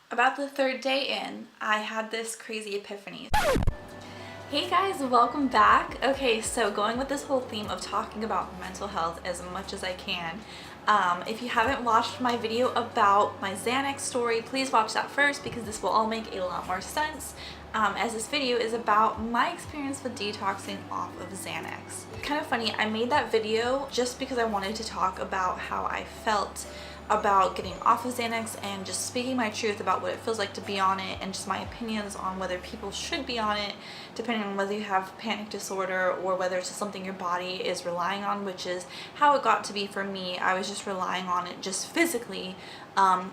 About the third day in, I had this crazy epiphany. Hey guys, welcome back. Okay, so going with this whole theme of talking about mental health as much as I can. If you haven't watched my video about my Xanax story, please watch that first because this will all make a lot more sense. As this video is about my experience with detoxing off of Xanax. Kind of funny, I made that video just because I wanted to talk about how I felt about getting off of Xanax and just speaking my truth about what it feels like to be on it and just my opinions on whether people should be on it, depending on whether you have panic disorder or whether it's just something your body is relying on, which is how it got to be for me. I was just relying on it just physically,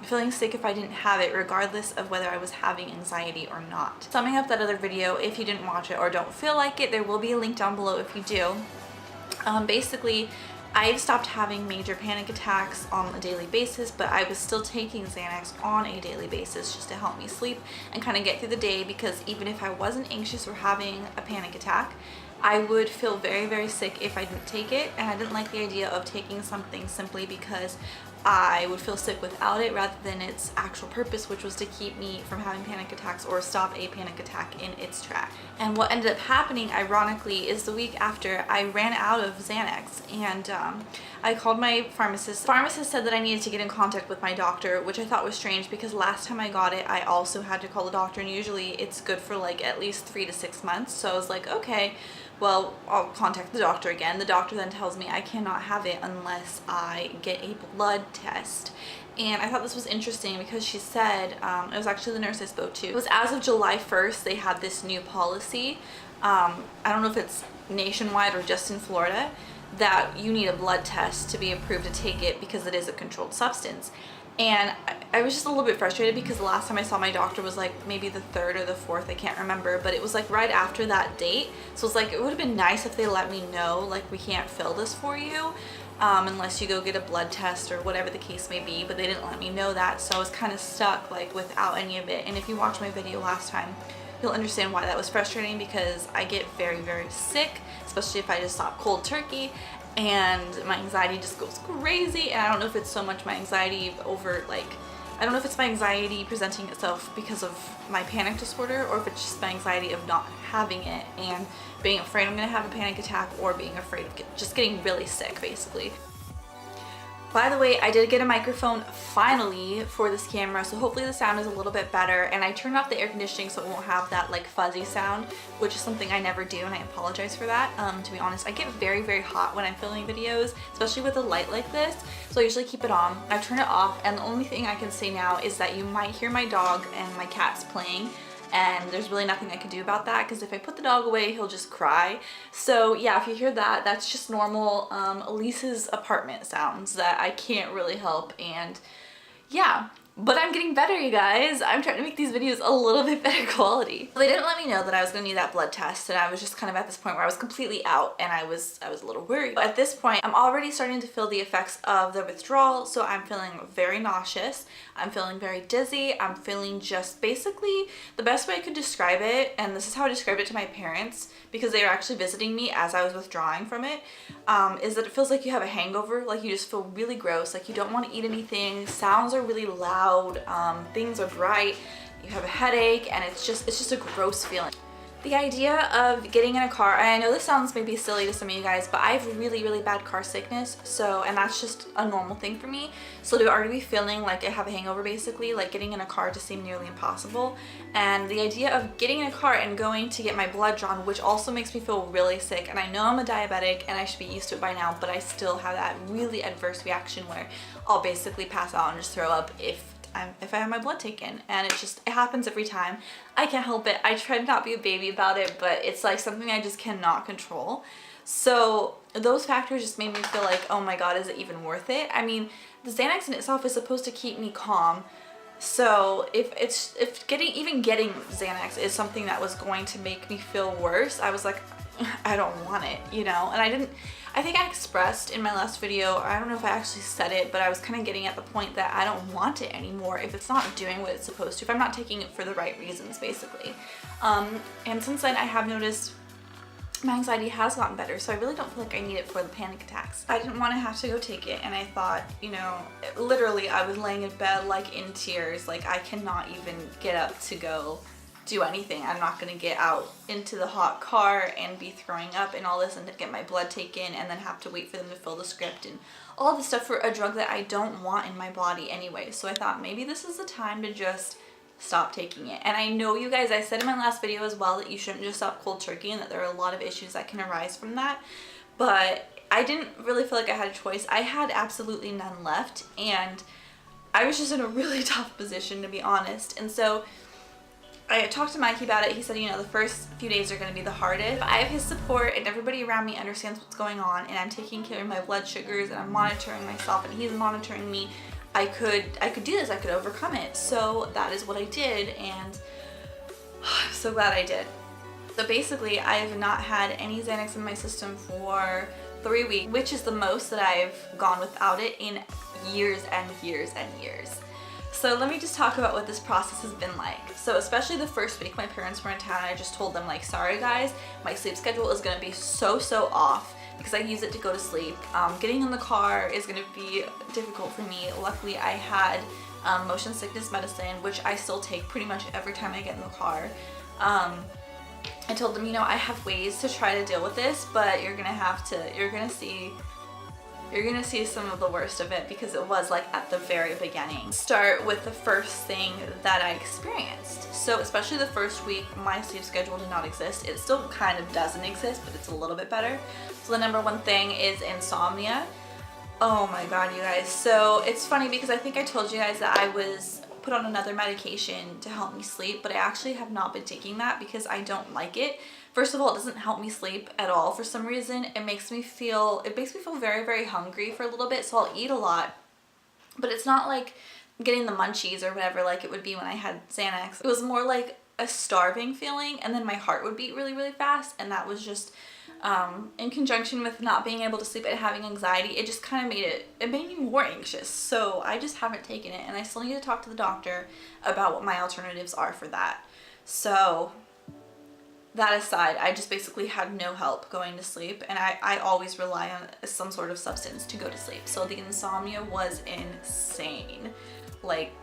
feeling sick if I didn't have it, regardless of whether I was having anxiety or not. Summing up that other video, if you didn't watch it or don't feel like it, there will be a link down below if you do. Basically, I've stopped having major panic attacks on a daily basis, but I was still taking Xanax on a daily basis just to help me sleep and kind of get through the day, because even if I wasn't anxious or having a panic attack, I would feel very, very sick if I didn't take it, and I didn't like the idea of taking something simply because I would feel sick without it rather than its actual purpose, which was to keep me from having panic attacks or stop a panic attack in its track. And what ended up happening, ironically, is the week after I ran out of Xanax, and I called my pharmacist. The pharmacist said that I needed to get in contact with my doctor, which I thought was strange because last time I got it, I also had to call the doctor, and usually it's good for like at least 3 to 6 months. So I was like, okay, well, I'll contact the doctor again. The doctor then tells me I cannot have it unless I get a blood test. And I thought this was interesting because she said, it was actually the nurse I spoke to, it was as of July 1st they had this new policy, I don't know if it's nationwide or just in Florida, that you need a blood test to be approved to take it because it is a controlled substance. And I was just a little bit frustrated because the last time I saw my doctor was like maybe the 3rd or the 4th, I can't remember, but it was like right after that date. So it's like, it would have been nice if they let me know, like, we can't fill this for you unless you go get a blood test or whatever the case may be, but they didn't let me know that. So I was kind of stuck like without any of it. And if you watched my video last time, you'll understand why that was frustrating, because I get very, very sick, especially if I just stop cold turkey, and my anxiety just goes crazy. And I don't know if it's so much my anxiety over, like, I don't know if it's my anxiety presenting itself because of my panic disorder, or if it's just my anxiety of not having it and being afraid I'm gonna have a panic attack, or being afraid of just getting really sick, basically. By the way, I did get a microphone finally for this camera, so hopefully the sound is a little bit better, and I turned off the air conditioning so it won't have that like fuzzy sound, which is something I never do, and I apologize for that. To be honest, I get very, very hot when I'm filming videos, especially with a light like this, so I usually keep it on. I turn it off, and the only thing I can say now is that you might hear my dog and my cats playing, and there's really nothing I can do about that, because if I put the dog away, he'll just cry. So yeah, if you hear that, that's just normal Elise's apartment sounds that I can't really help. And yeah, but I'm getting better, you guys. I'm trying to make these videos a little bit better quality. They didn't let me know that I was gonna need that blood test, and I was just kind of at this point where I was completely out, and I was a little worried. But at this point, I'm already starting to feel the effects of the withdrawal, so I'm feeling very nauseous. I'm feeling very dizzy. I'm feeling just basically, the best way I could describe it, and this is how I described it to my parents because they were actually visiting me as I was withdrawing from it, is that it feels like you have a hangover. Like, you just feel really gross, like you don't want to eat anything, sounds are really loud, things are bright, you have a headache, and it's just a gross feeling. The idea of getting in a car, and I know this sounds maybe silly to some of you guys, but I have really, really bad car sickness, so, and that's just a normal thing for me. So to already be feeling like I have a hangover, basically, like getting in a car just seemed nearly impossible. And the idea of getting in a car and going to get my blood drawn, which also makes me feel really sick, and I know I'm a diabetic and I should be used to it by now, but I still have that really adverse reaction where I'll basically pass out and just throw up if I have my blood taken, and it happens every time. I can't help it. I try to not be a baby about it, but it's like something I just cannot control. So those factors just made me feel like, oh my god, is it even worth it? I mean, the Xanax in itself is supposed to keep me calm, so if even getting Xanax is something that was going to make me feel worse, I was like, I don't want it, you know? And I think I expressed in my last video, I don't know if I actually said it, but I was kind of getting at the point that I don't want it anymore if it's not doing what it's supposed to, if I'm not taking it for the right reasons, basically. And since then, I have noticed my anxiety has gotten better, so I really don't feel like I need it for the panic attacks. I didn't want to have to go take it, and I thought, you know, literally I was laying in bed like in tears, like I cannot even get up to go do anything. I'm not gonna get out into the hot car and be throwing up and all this and get my blood taken and then have to wait for them to fill the script and all this stuff for a drug that I don't want in my body anyway. So I thought maybe this is the time to just stop taking it. And I know you guys, I said in my last video as well that you shouldn't just stop cold turkey and that there are a lot of issues that can arise from that, but I didn't really feel like I had a choice. I had absolutely none left, and I was just in a really tough position, to be honest. And so I talked to Mikey about it. He said, you know, the first few days are going to be the hardest. I have his support and everybody around me understands what's going on, and I'm taking care of my blood sugars and I'm monitoring myself and he's monitoring me. I could do this, I could overcome it. So that is what I did, and I'm so glad I did. So basically I have not had any Xanax in my system for 3 weeks, which is the most that I've gone without it in years and years and years. So let me just talk about what this process has been like. So especially the first week my parents were in town, I just told them, like, sorry guys, my sleep schedule is gonna be so off because I use it to go to sleep. Getting in the car is gonna be difficult for me. Luckily I had motion sickness medicine, which I still take pretty much every time I get in the car. I told them, you know, I have ways to try to deal with this, but you're gonna see some of the worst of it, because it was like at the very beginning. Start with the first thing that I experienced. So especially the first week, my sleep schedule did not exist. It still kind of doesn't exist, but it's a little bit better. So the number one thing is insomnia. Oh my god, you guys. So it's funny because I think I told you guys that I was put on another medication to help me sleep, but I actually have not been taking that because I don't like it. First of all, it doesn't help me sleep at all for some reason. It makes me feel very hungry for a little bit, so I'll eat a lot. But it's not like getting the munchies or whatever like it would be when I had Xanax. It was more like a starving feeling, and then my heart would beat really fast, and that was just in conjunction with not being able to sleep and having anxiety, it just kind of made me more anxious. So I just haven't taken it, and I still need to talk to the doctor about what my alternatives are for that. So that aside, I just basically had no help going to sleep, and I always rely on some sort of substance to go to sleep. So the insomnia was insane. Like,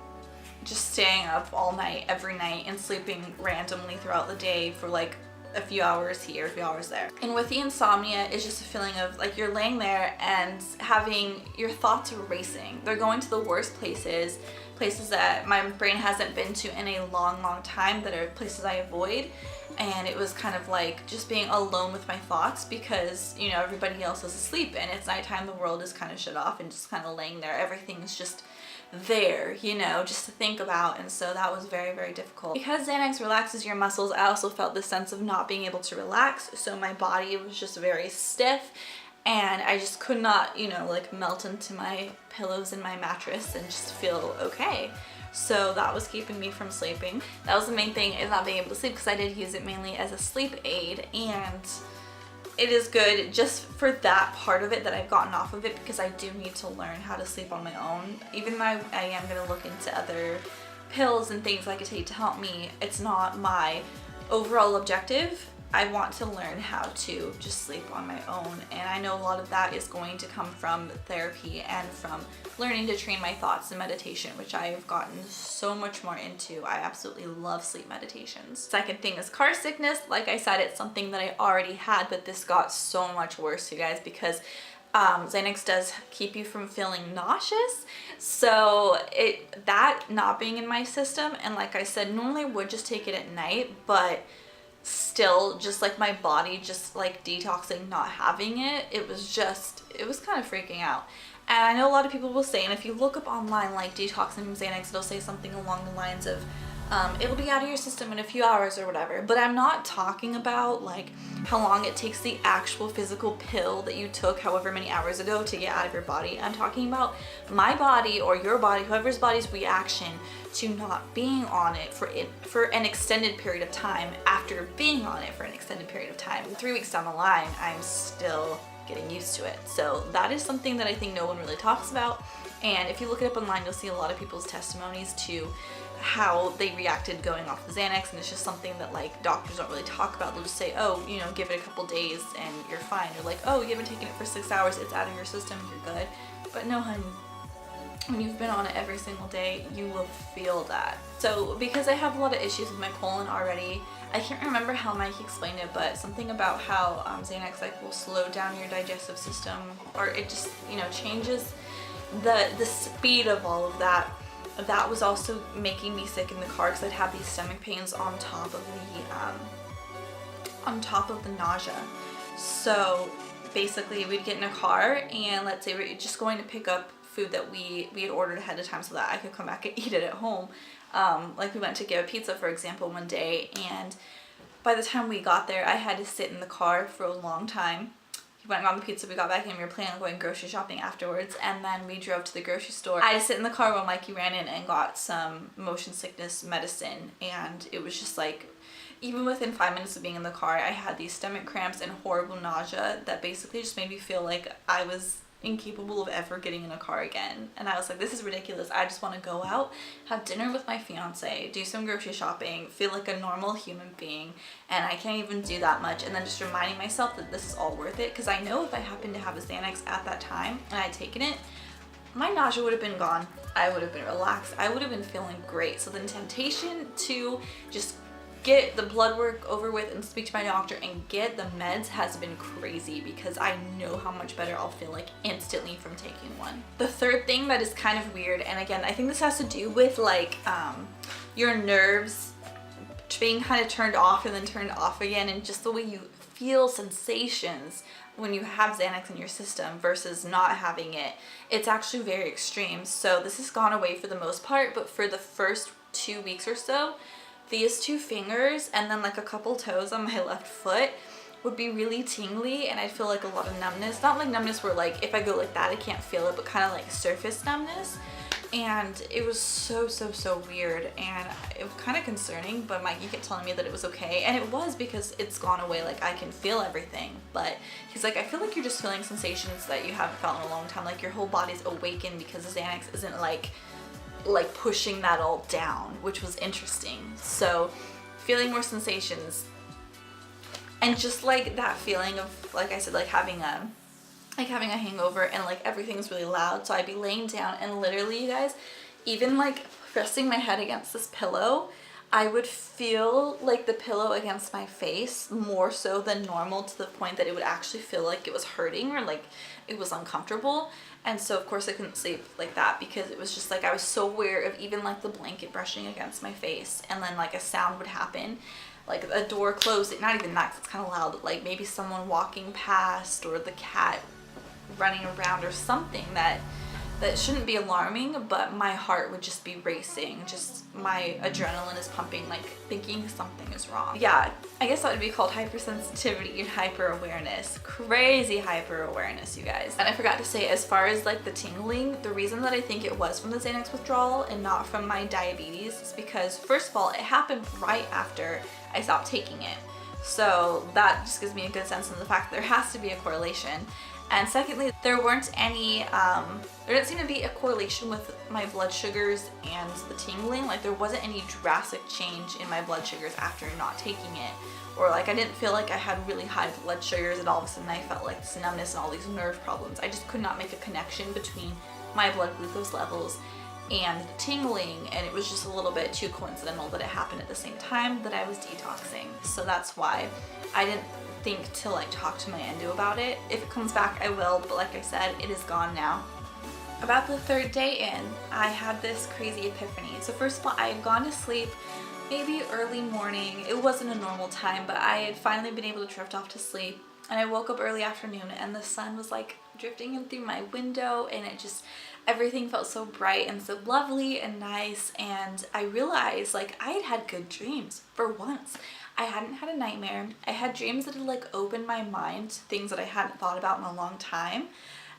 just staying up all night, every night, and sleeping randomly throughout the day for like a few hours here, a few hours there. And with the insomnia, it's just a feeling of like you're laying there and having your thoughts racing. They're going to the worst places that my brain hasn't been to in a long time, that are places I avoid. And it was kind of like just being alone with my thoughts because, you know, everybody else is asleep and it's nighttime, the world is kind of shut off, and just kind of laying there. Everything's just there, you know, just to think about. And so that was very difficult. Because Xanax relaxes your muscles, I also felt this sense of not being able to relax. So my body was just very stiff, and I just could not, you know, like melt into my pillows and my mattress and just feel okay. So that was keeping me from sleeping. That was the main thing, is not being able to sleep, because I did use it mainly as a sleep aid, and it is good just for that part of it that I've gotten off of it, because I do need to learn how to sleep on my own. Even though I am going to look into other pills and things I could take to help me, it's not my overall objective. I want to learn how to just sleep on my own, and I know a lot of that is going to come from therapy and from learning to train my thoughts in meditation, which I have gotten so much more into. I absolutely love sleep meditations. Second thing is car sickness. Like I said, it's something that I already had, but this got so much worse, you guys, because Xanax does keep you from feeling nauseous. So that not being in my system, and like I said, normally I would just take it at night, but still, just like my body just like detoxing, not having it, it was kind of freaking out. And I know a lot of people will say, and if you look up online like detoxing from Xanax, it'll say something along the lines of it'll be out of your system in a few hours or whatever. But I'm not talking about like how long it takes the actual physical pill that you took however many hours ago to get out of your body. I'm talking about my body, or your body, whoever's body's reaction to not being on it for an extended period of time, after being on it for an extended period of time. 3 weeks down the line, I'm still getting used to it. So that is something that I think no one really talks about. And if you look it up online, you'll see a lot of people's testimonies to how they reacted going off the Xanax, and it's just something that like doctors don't really talk about. They'll just say, oh, you know, give it a couple days and you're fine. You're like, oh, you haven't taken it for 6 hours, it's out of your system, you're good. But no, honey, when you've been on it every single day, you will feel that. So because I have a lot of issues with my colon already, I can't remember how Mike explained it, but something about how Xanax like will slow down your digestive system, or it just, you know, changes the speed of all of that. That was also making me sick in the car because I'd have these stomach pains on top of the nausea. So basically we'd get in a car and let's say we're just going to pick up food that we had ordered ahead of time so that I could come back and eat it at home. Like we went to get a pizza, for example, one day, and by the time we got there I had to sit in the car for a long time. We went and got the pizza, we got back in, we were planning on going grocery shopping afterwards, and then we drove to the grocery store. I had to sit in the car while Mikey ran in and got some motion sickness medicine, and it was just like, even within 5 minutes of being in the car, I had these stomach cramps and horrible nausea that basically just made me feel like I was incapable of ever getting in a car again. And I was like, this is ridiculous. I just want to go out, have dinner with my fiance, do some grocery shopping, feel like a normal human being, and I can't even do that much. And then just reminding myself that this is all worth it, because I know if I happened to have a Xanax at that time and I'd taken it, my nausea would have been gone. I would have been relaxed. I would have been feeling great. So the temptation to just get the blood work over with and speak to my doctor and get the meds has been crazy, because I know how much better I'll feel like instantly from taking one. The third thing that is kind of weird, and again, I think this has to do with like your nerves being kind of turned off and then turned off again, and just the way you feel sensations when you have Xanax in your system versus not having it. It's actually very extreme. So this has gone away for the most part, but for the first 2 weeks or so, these two fingers and then like a couple toes on my left foot would be really tingly, and I'd feel like a lot of numbness. Not like numbness where like if I go like that I can't feel it, but kind of like surface numbness. And it was so weird, and it was kind of concerning, but Mikey kept telling me that it was okay, and it was, because it's gone away. Like I can feel everything, but he's like, I feel like you're just feeling sensations that you haven't felt in a long time, like your whole body's awakened because the Xanax isn't like pushing that all down, which was interesting. So feeling more sensations, and just like that feeling of, like I said, like having a hangover, and like everything's really loud. So I'd be laying down and literally, you guys, even like pressing my head against this pillow, I would feel like the pillow against my face more so than normal, to the point that it would actually feel like it was hurting or like it was uncomfortable. And so of course I couldn't sleep like that, because it was just like I was so aware of even like the blanket brushing against my face, and then like a sound would happen, like a door closed. Not even that, 'cause it's kind of loud, but like maybe someone walking past, or the cat running around, or something that shouldn't be alarming, but my heart would just be racing. Just my adrenaline is pumping, like thinking something is wrong. Yeah, I guess that would be called hypersensitivity and hyper-awareness. Crazy hyper-awareness, you guys. And I forgot to say, as far as like the tingling, the reason that I think it was from the Xanax withdrawal and not from my diabetes is because, first of all, it happened right after I stopped taking it. So that just gives me a good sense of the fact that there has to be a correlation. And secondly, there weren't any, there didn't seem to be a correlation with my blood sugars and the tingling. Like there wasn't any drastic change in my blood sugars after not taking it. Or like I didn't feel like I had really high blood sugars and all of a sudden I felt like this numbness and all these nerve problems. I just could not make a connection between my blood glucose levels and the tingling, and it was just a little bit too coincidental that it happened at the same time that I was detoxing. So that's why I didn't think to like talk to my endo about it. If it comes back I will, but like I said, it is gone now. About the third day in, I had this crazy epiphany. So first of all, I had gone to sleep maybe early morning. It wasn't a normal time, but I had finally been able to drift off to sleep, and I woke up early afternoon and the sun was like drifting in through my window, and it just, everything felt so bright and so lovely and nice. And I realized like I had had good dreams for once. I hadn't had a nightmare. I had dreams that had like opened my mind to things that I hadn't thought about in a long time.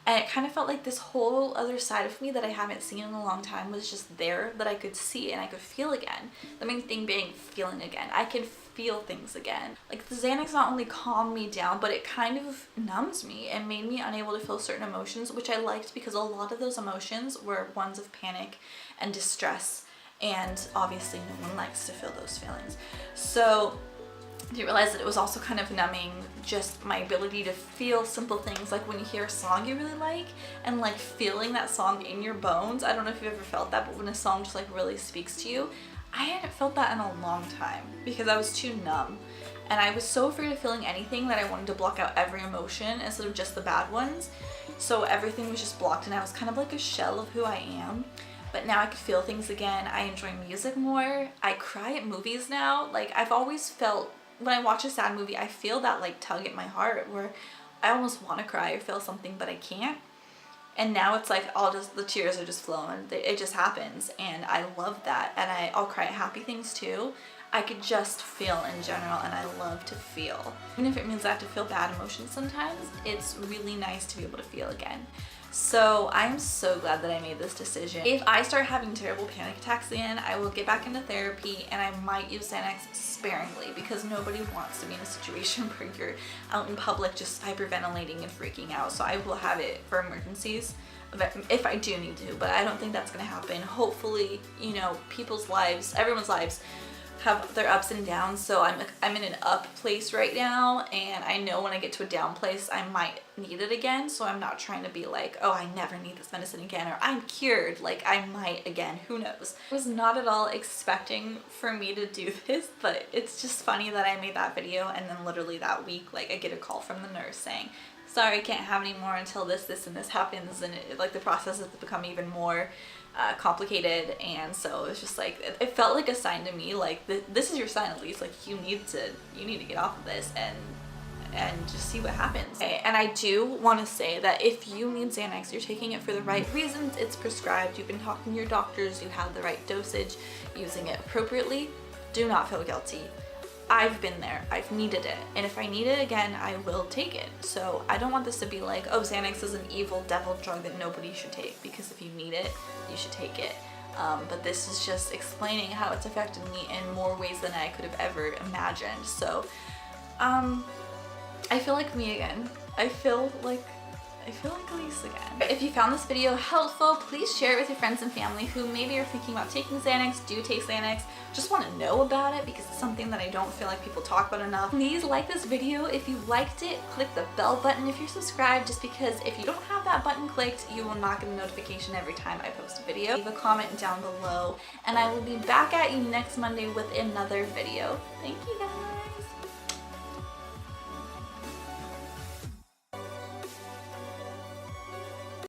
And it kind of felt like this whole other side of me that I haven't seen in a long time was just there, that I could see and I could feel again. The main thing being feeling again. I could feel things again. Like the Xanax not only calmed me down, but it kind of numbs me and made me unable to feel certain emotions, which I liked, because a lot of those emotions were ones of panic and distress and obviously no one likes to feel those feelings. So I didn't realize that it was also kind of numbing just my ability to feel simple things, like when you hear a song you really like and like feeling that song in your bones. I don't know if you've ever felt that, but when a song just like really speaks to you, I hadn't felt that in a long time because I was too numb. And I was so afraid of feeling anything that I wanted to block out every emotion instead of just the bad ones. So everything was just blocked and I was kind of like a shell of who I am. But now I could feel things again. I enjoy music more. I cry at movies now. Like I've always felt, when I watch a sad movie, I feel that like tug at my heart where I almost want to cry or feel something, but I can't. And now it's like the tears are just flowing. It just happens. And I love that. And I'll cry at happy things too. I could just feel in general, and I love to feel. Even if it means I have to feel bad emotions sometimes, it's really nice to be able to feel again. So I'm so glad that I made this decision. If I start having terrible panic attacks again, I will get back into therapy and I might use Xanax sparingly because nobody wants to be in a situation where you're out in public just hyperventilating and freaking out. So I will have it for emergencies if I do need to, but I don't think that's gonna happen. Hopefully, you know, people's lives, everyone's lives have their ups and downs, so I'm in an up place right now, and I know when I get to a down place I might need it again, so I'm not trying to be like, oh, I never need this medicine again, or I'm cured. Like, I might again, who knows. I was not at all expecting for me to do this, but it's just funny that I made that video and then literally that week, like, I get a call from the nurse saying, sorry, I can't have any more until this and this happens, and like the process has become even more complicated. And so it's just like it felt like a sign to me, like this is your sign, at least, like you need to get off of this and just see what happens. Okay, and I do want to say that if you need Xanax, you're taking it for the right reasons, it's prescribed, you've been talking to your doctors, you have the right dosage, using it appropriately, do not feel guilty. I've been there, I've needed it, and if I need it again, I will take it. So I don't want this to be like, oh, Xanax is an evil devil drug that nobody should take, because if you need it, you should take it. But this is just explaining how it's affected me in more ways than I could have ever imagined. So I feel like me again. I feel like Elise again. If you found this video helpful, please share it with your friends and family who maybe are thinking about taking Xanax, do take Xanax, just want to know about it because it's something that I don't feel like people talk about enough. Please like this video if you liked it, click the bell button if you're subscribed, just because if you don't have that button clicked, you will not get a notification every time I post a video. Leave a comment down below, and I will be back at you next Monday with another video. Thank you guys!